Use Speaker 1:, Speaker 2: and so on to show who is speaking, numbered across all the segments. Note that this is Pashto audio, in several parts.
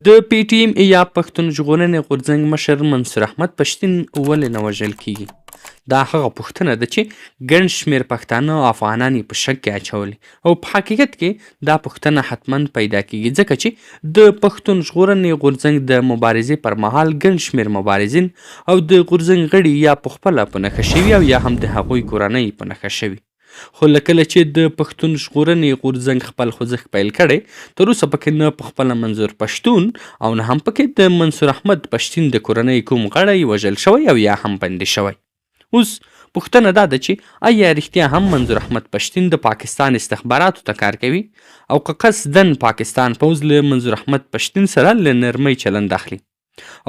Speaker 1: د پی ټی ایم یا پښتون ژغورنې غورځنګ مشر منصور احمد پښتین ولې نه وژل کیږي؟ دا هغه پوښتنه ده چې ګڼ شمېر پښتانه او افغانان یې په شک کې اچولي او په حقیقت کې دا پوښتنه حتما پیدا کیږي، ځکه چې د پښتون ژغورنې غورځنګ د مبارزې پر مهال ګڼ شمېر مبارزین او د غورځنګ غړي یا پخپله په نښه شوي او یا هم د هغوی کورنۍ په نښه شوي. خو له کله چې د پښتون ژغورنې غورځنګ خپل خوځښت پیل کړی، تر اوسه پکې نه پخپله منظور پښتون او نه هم پکې د منصور احمد پښتین د کورنۍ کوم غړی وژل شوی او یا هم بندي شوی. اوس پوښتنه دا ده چې آیا رښتیا هم منظور احمد پښتین د پاکستان استخباراتو ته کار کوي او که قصدن پاکستان پوځ له منظور احمد پښتین سره له نرمۍ چلند اخلي،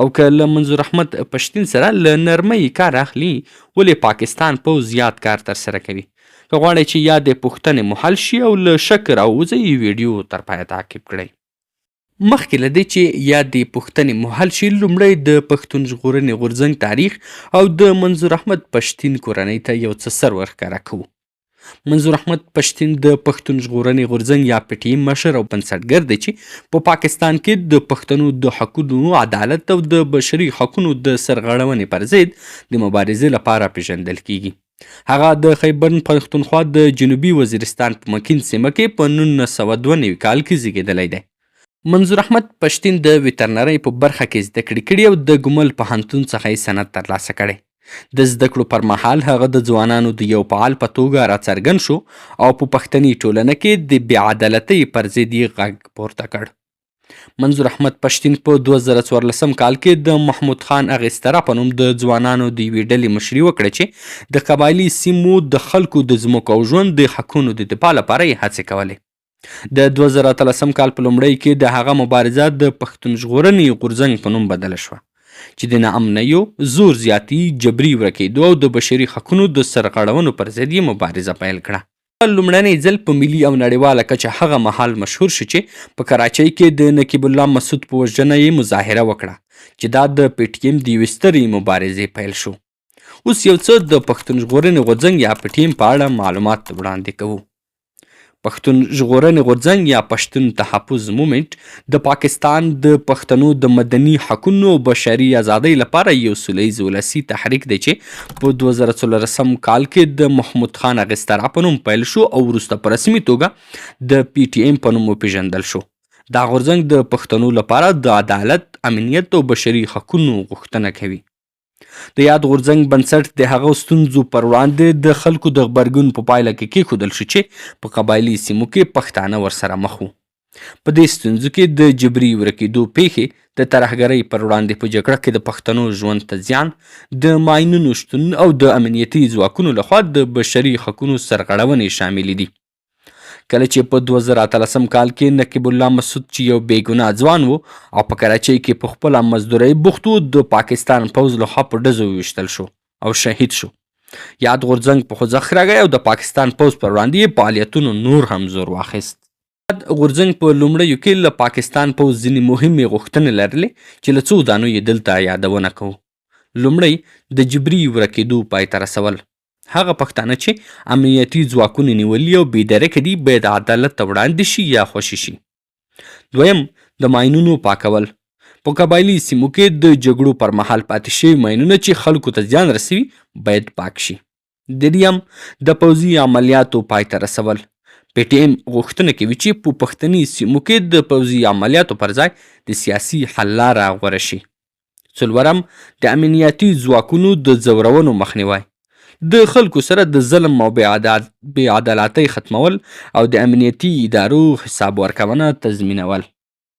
Speaker 1: او که له منظور احمد پښتین سره له نرمۍ کار اخلي، ولې پاکستان پوځ زیات کار ترسره کوي؟ که غواړئ چې یا د پوښتنې محل شي او له شک راووځئ، ویډیو تر پایه تعقیب کړئ. مخکې له دې چې یا د پوښتنې محل شي، لومړی د پښتون ژغورنې غورځنګ تاریخ او د منظور احمد پښتین کورنۍ ته یو څه سر ورښکاره کوو. منظور احمد پښتین د پښتون ژغورنې غورځنګ یا پی ټی ایم مشر او بنسټګر دی چې په پاکستان کې د پښتنو د حقونو، عدالت او د بشري حقونو د سرغړونې پر ضد د مبارزې لپاره پیژندل کیږي. هغه د خیبر پښتونخوا د جنوبي وزیرستان په مکین سیمه کې په 1992 کال کې زیږېدلی دی. منظور احمد پښتین د ویترنرۍ په برخه کې زده کړې کړي او د ګومل پوهنتون څخه یې سند ترلاسه کړی. د زده کړو پر مهال هغه د ځوانانو د یو فعال په توګه راڅرګند شو او په پښتني ټولنه کې د بې عدالتۍ پر ضد یې غږ پورته کړ. منظور احمد پښتین په 2014 کال کې د محمود خان اغیستره په نوم د ځوانانو د یوې ډلې مشري وکړه چې د قبایلي سیمو د خلکو د ځمکو او ژوند د حقونو د دفاع لپاره یې هڅې کولې. د 2013 کال په لومړۍ کې د هغه مبارزه د پښتون ژغورنې غورځنګ په نوم بدله شوه چې د ناامنیو، زور زیاتي، جبري ورکېدو او د بشري حقونو د سرغړونو پر ضد یې مبارزه پیل کړه. لومړنی ځل په ملي او نړیواله کچه هغه مهال مشهور شو چې په کراچۍ کې د نقیب الله مسعود په وژنه یې مظاهره وکړه چې دا د پی ټی ایم د یوې سترې مبارزې پیل شو. اوس یو څه د پښتون ژغورنې غورځنګ یا پی ټی ایم په اړه معلومات وړاندې کوو. پښتون ژغورنې غورځنګ یا پښتون تحفظ مومنټ د پاکستان د پښتنو د مدني حقونو او بشري ازادۍ لپاره یو سولیز ولسي تحریک دی چې په 2014 کال کې د محمود خان اغیستره په نوم پیل شو او وروسته په رسمي توګه د پی ټی ایم په نوم وپیژندل شو. دا غورځنګ د پښتنو لپاره د عدالت، امنیت او بشري حقونو غوښتنه کوي. د یاد غورځنګ بنسټ د هغو ستونزو پر وړاندې د خلکو د غبرګون په پایله کې کیښودل شو چې په قبایلي سیمو کې پښتانه ورسره مخ وو. په دې ستونزو کې د جبري ورکېدو پیښې، د ترهګرۍ پر وړاندې په جګړه کې د پښتنو ژوند ته زیان، د ماینونو شتون او د امنیتي ځواکونو لخوا د بشري حقونو سرغړونې شاملې دي. کله چې په 2013 کال کې نقیب الله مسعود چې یو بېګناه ځوان و او په کراچۍ کې په خپله مزدورۍ بوخت و، د پاکستان پوځ لخوا په ډزو وویشتل شو او شهید شو. یاد غورځنګ په خوځښت راغی او د پاکستان پوځ پر وړاندې یې فعالیتونو نور هم زور واخیست. یاد غورځنګ په لومړیو کې له پاکستان پوځ ځینې مهمې غوښتنې لرلې چې له څو دانو یې دلته یادونه کوو. لومړی د جبري ورکېدو پای ته رسول. هغه پښتانه چې امنیتي ځواکونه نیولي او بېدرکه دي باید عدالت ته وړاندې شي یا خوشي شي. دویم، د ماینونو پاکول. په قبایلي سیمو کې د جګړو پر مهال پاتې شوي ماینونه چې خلکو ته زیان رسوي باید پاک شي. دریم، د پوځي عملیاتو پای ته رسول. پی ټی ایم غوښتنه کوي چې په پښتني سیمو کې د پوځي عملیاتو پر ځای د سیاسي حل لاره غوره شي. څلورم، د امنیتي ځواکونو د ځورونو مخنیوی. د خلکو سره د ظلم او بې عدالتۍ ختمول او د امنیتي ادارو حساب ورکونه تضمینول.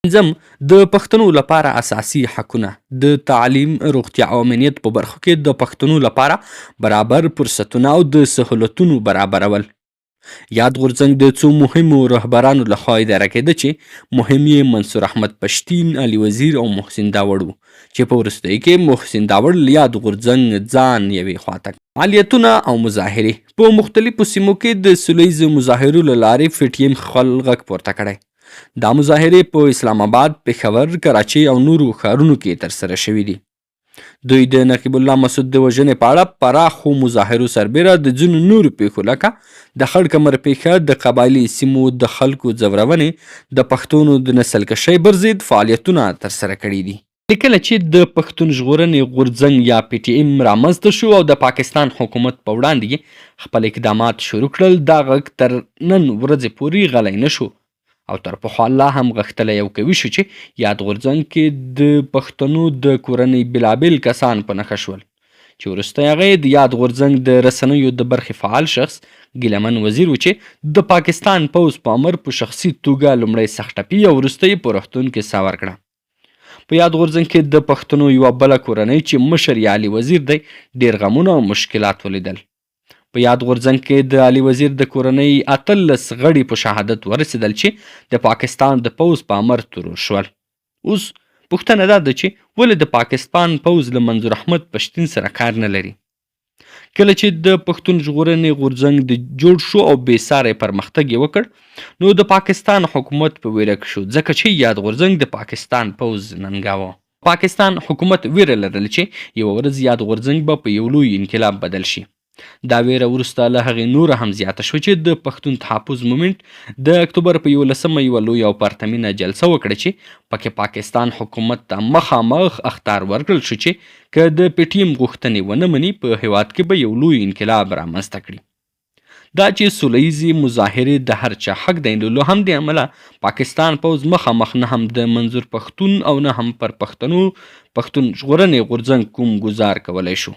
Speaker 1: پنځم، د پښتنو لپاره اساسي حقونه. د تعلیم، روغتیا او امنیت په برخو کې د پښتنو لپاره برابر فرصتونه او د سهولتونو برابرول. یاد غورځنګ د څو مهمو رهبرانو لخوا اداره کېده چې مهم یې منصور احمد پښتین، علي وزیر او محسن داوړ وو چې په وروستیو کې محسن داوړ له یاد غورځنګ ځان یوې خواته. فعالیتونه او مظاهرې. په مختلفو سیمو کې د سولیزو مظاهرو له لارې پی ټی ایم خپل غږ پورته کړی. دا مظاهرې په اسلام آباد، پېښور، کراچۍ او نورو ښارونو کې ترسره شوي دي. دوی د نقیب الله مسعود د وژنې په اړه پراخو مظاهرو سربیره د ځینو نورو پیښو لکه د خړ کمر پیښه، د قبایلي سیمو د خلکو ځورونې، د پښتونو د نسلکشۍ پر ضد فعالیتونه ترسره کړي دي. کله چې د پښتون ژغورنې غورځنګ یا پی ټي ایم رامنځته شو او د پاکستان حکومت په وړاندې یې خپل اقدامات شروع کړل، دا غږ تر نن ورځې پورې غلی نه شو او تر پخوا لا هم غښتلی او قوي شو چې یاد غورځنګ کې د پښتنو د کورنۍ بېلابېل کسان په نښه شول چې وروسته هغه د یاد غورځنګ د رسنیو د برخې فعال شخص ګیلمن وزیر و چې د پاکستان پوځ په امر په شخصي توګه لومړی سخت ټپي او وروسته یې په روغتون کې ساه ورکړه. په یاد غورځنګ کې د پښتنو یوه بله کورنۍ چې مشر یې علي وزیر دی ډېر غمونه او مشکلات ولیدل. په یاد غورځنګ کې د علي وزیر د کورنۍ 18 غړي په شهادت ورسېدل چې د پاکستان د پوځ په امر ترور شول. اوس پوښتنه دا ده چې ولې د پاکستان پوځ له منظور احمد پښتین سره کار نه لري؟ کله چې د پښتون ژغورنې غورځنګ د جوړ شو او بېساری پرمختګ یې وکړ نو د پاکستان حکومت په ویره کې شو ځکه چې یاد غورځنګ د پاکستان پوځ ننګاوه. پاکستان حکومت ویره لرله چې یوه ورځ یاد غورځنګ به په یو لوی انقلاب بدل شي. دا ویره وروسته له هغې نوره هم زیاته شوه چې د پښتون تحفظ مومنټ د اکتوبر په 11 یوه لویه او پرتمینه جلسه وکړه چې پکې پاکستان حکومت ته مخامخ اخطار ورکړل شو چې که د پی ټي ایم غوښتنې ونه مني په هیواد کې به یو لوی انقلاب رامنځته کړي. دا چې سوله ییزې مظاهرې د هر چا حق دی نو له همدې امله پاکستان پوځ مخامخ نه هم د منظور پښتون او نه هم پر پښتون ژغورنې غورځنګ کوم ګزار کولی شو.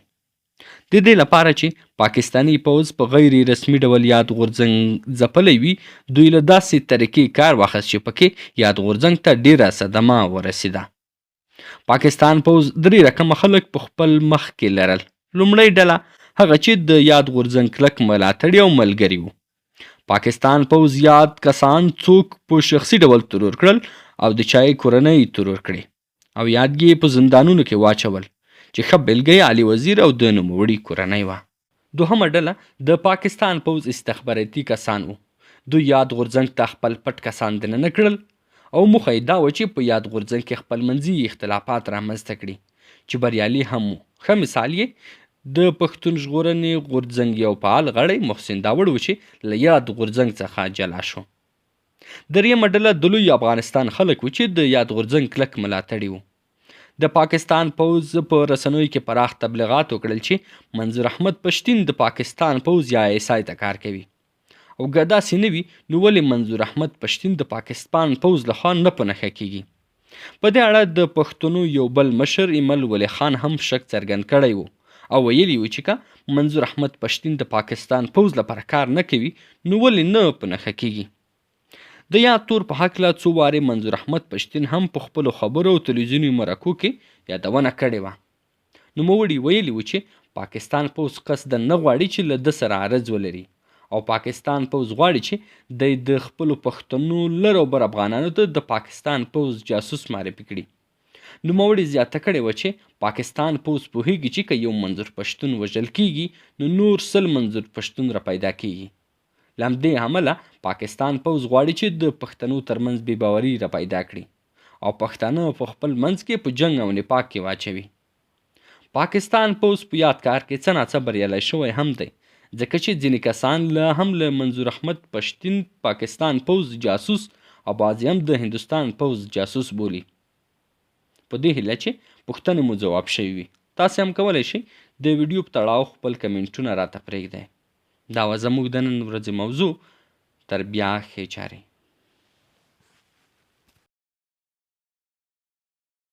Speaker 1: د دې لپاره چې پاکستاني پوځ په غیر رسمي ډول یاد غورځنګ ځپلی وي دوی له داسې طریقې کار واخیست چې پکې یاد غورځنګ ته ډیره صدمه ورسېده. پاکستان پوځ 3 رقمه خلک په خپل مخ کې لرل. لومړۍ ډله هغه چې د یاد غورځنګ کلک ملاتړي او ملګري وو. پاکستان پوځ یاد کسان څوک په شخصي ډول ترور کړل او د چا یې کورنۍ ترور کړې او یاد یې په زندانونو کې واچول چې ښه بېلګه یې علي وزیر او د نوموړي کورنۍ وه. دوهمه ډله د پاکستان پوځ استخباراتي کسان وو. دوی یاد غورځنګ ته خپل پټ کسان دننه کړل او موخه یې دا وه چې په یاد غورځنګ کې خپلمنځي اختلافات رامنځته کړي چې بریالي هم وو. ښه مثال یې د پښتون ژغورنې غورځنګ یو فعال غړی محسن داوړ و چې له یاد غورځنګ څخه جلا شو. درېیمه ډله د لوی افغانستان خلک وو چې د یاد غورځنګ کلک ملاتړي وو. د پاکستان پوځ په رسنیو کې پراخ تبلیغات وکړل چې منظور احمد پښتین د پاکستان پوځ یا ISI ته کار کوي او که داسې نه وي نو ولې منظور احمد پښتین د پاکستان پوځ لخوا نه په نښه کیږي؟ په دې اړه د پښتنو یو بل مشر ایمل ولی خان هم شک څرګند کړی و او ویلي و چې که منظور احمد پښتین د پاکستان پوځ لپاره کار نه کوي نو ولې نه په نښه کیږي؟ د یاد تور په هکله څو وارې منظور احمد پښتین هم په خپلو خبرو او تلویزیوني مرکو کې یادونه کړې وه. نوموړي ویلي و چې پاکستان پوځ قصدا نه غواړي چې له ده سره عرض ولري او پاکستان پوځ غواړي چې دی د خپلو پښتنو لر او بر افغانانو ته د پاکستان پوځ جاسوس معرفي کړي. نوموړي زیاته کړې وه چې پاکستان پوځ پوهیږي چې که یو منظور پښتون وژل کیږي نو نور 100 منظور پښتون را پیدا کیږي. له همدې امله پاکستان پوځ غواړي چې د پښتنو ترمنځ بې باوري را پیدا کړي او پښتانه په خپل منځ کې په جنګ او نفاق کې واچوي. پاکستان پوځ په یاد کار کې څه ناڅه بریالی شوی هم دی ځکه چې ځینې کسان هم له منظور احمد پښتین پاکستان پوځ جاسوس او بعضې هم د هندوستان پوځ جاسوس بولي. په دې هیله چې پوښتنې مو ځواب شوي وي. تاسې هم کولی شئ د ویډیو په تړاو خپل کمنټونه راته پرېږدئ. دا وه زموږ د نن ورځې موضوع. تر بیا ښې چارې.